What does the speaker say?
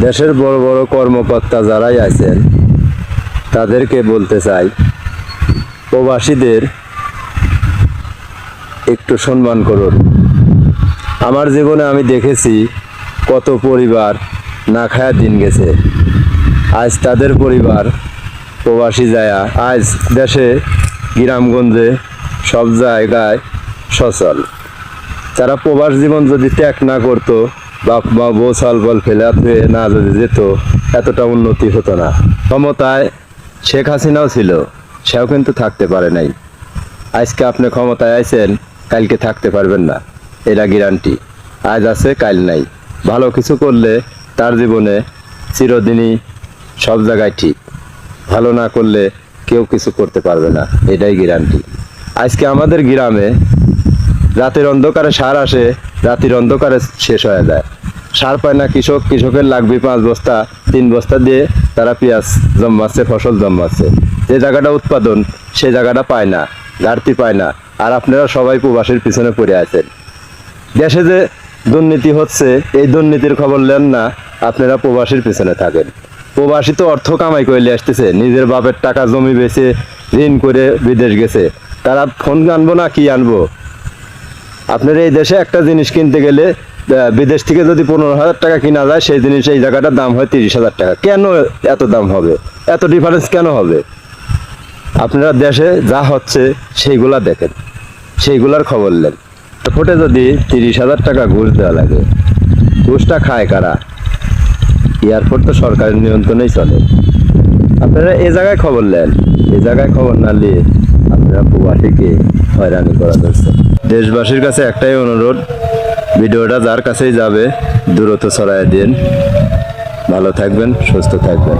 দেশের বড় বড় কর্মকর্তা যারাই আছেন তাদেরকে বলতে চাই, প্রবাসীদের একটু সম্মান করুন। আমার জীবনে আমি দেখেছি কত পরিবার না খায়া দিন গেছে। আজ তাদের পরিবার প্রবাসী যায়া আজ দেশে গ্রামগঞ্জে সব জায়গায় সচল। তারা প্রবাস জীবন যদি ত্যাগ না করতো বা বৌছাল বল ফেলে হয়ে না যদি যেত, এতটা উন্নতি হতো না। ক্ষমতায় শেখ হাসিনাও ছিল, সেও কিন্তু থাকতে পারে নাই। আজকে আপনি ক্ষমতায় আইছেন, কালকে থাকতে পারবেন না, এটা গ্যারান্টি। আজ আছে কাল নাই। ভালো কিছু করলে তার জীবনে চিরদিনই সব জায়গায় ঠিক, ভালো না করলে কেউ কিছু করতে পারবে না, এটাই গ্যারান্টি। আজকে আমাদের গ্রামে রাতের অন্ধকারে সার আসে, রাতের অন্ধকারে শেষ হয়ে যায়। সার পায় না কৃষক, কৃষকের লাগবে 5 বস্তা 3 বস্তা দিয়ে তারা পেঁয়াজ জন্মাচ্ছে, ফসল জন্মাচ্ছে। যে জায়গাটা উৎপাদন সে জায়গাটা পায় না, ঘাটতি পায় না। আর আপনারা সবাই প্রবাসীর পিছনে পড়ে আছেন। দেশে যে দুর্নীতি হচ্ছে, এই দুর্নীতির খবর নেন না, আপনারা প্রবাসীর পিছনে থাকেন। প্রবাসী তো অর্থ কামাই করে আসতেছে, নিজের বাপের টাকা জমি বেচে ঋণ করে বিদেশ গেছে। তারা ফোন আনবো না কি আনবো? আপনার এই দেশে একটা জিনিস কিনতে গেলে বিদেশ থেকে যদি 15,000 টাকা কিনা যায়, সেই জিনিস এই জায়গাটার দাম হয় 30,000 টাকা। কেন এত দাম হবে? এত ডিফারেন্স কেন হবে? আপনারা দেশে যা হচ্ছে সেইগুলা দেখেন, সেইগুলার খবর নেন। এয়ারপোর্টে যদি 30,000 টাকা ঘুষ দেওয়া লাগে, ঘুষটা খায় কারা? এয়ারপোর্ট তো সরকারের নিয়ন্ত্রণেই চলে। আপনারা এ জায়গায় খবর নেন, এ জায়গায় খবর না নিয়ে আপনারা প্রবাসীকে হয়রানি করা যাচ্ছে। দেশবাসীর কাছে একটাই অনুরোধ, ভিডিওটা যার কাছেই যাবে দ্রুত ছড়ায় দিন। ভালো থাকবেন, সুস্থ থাকবেন।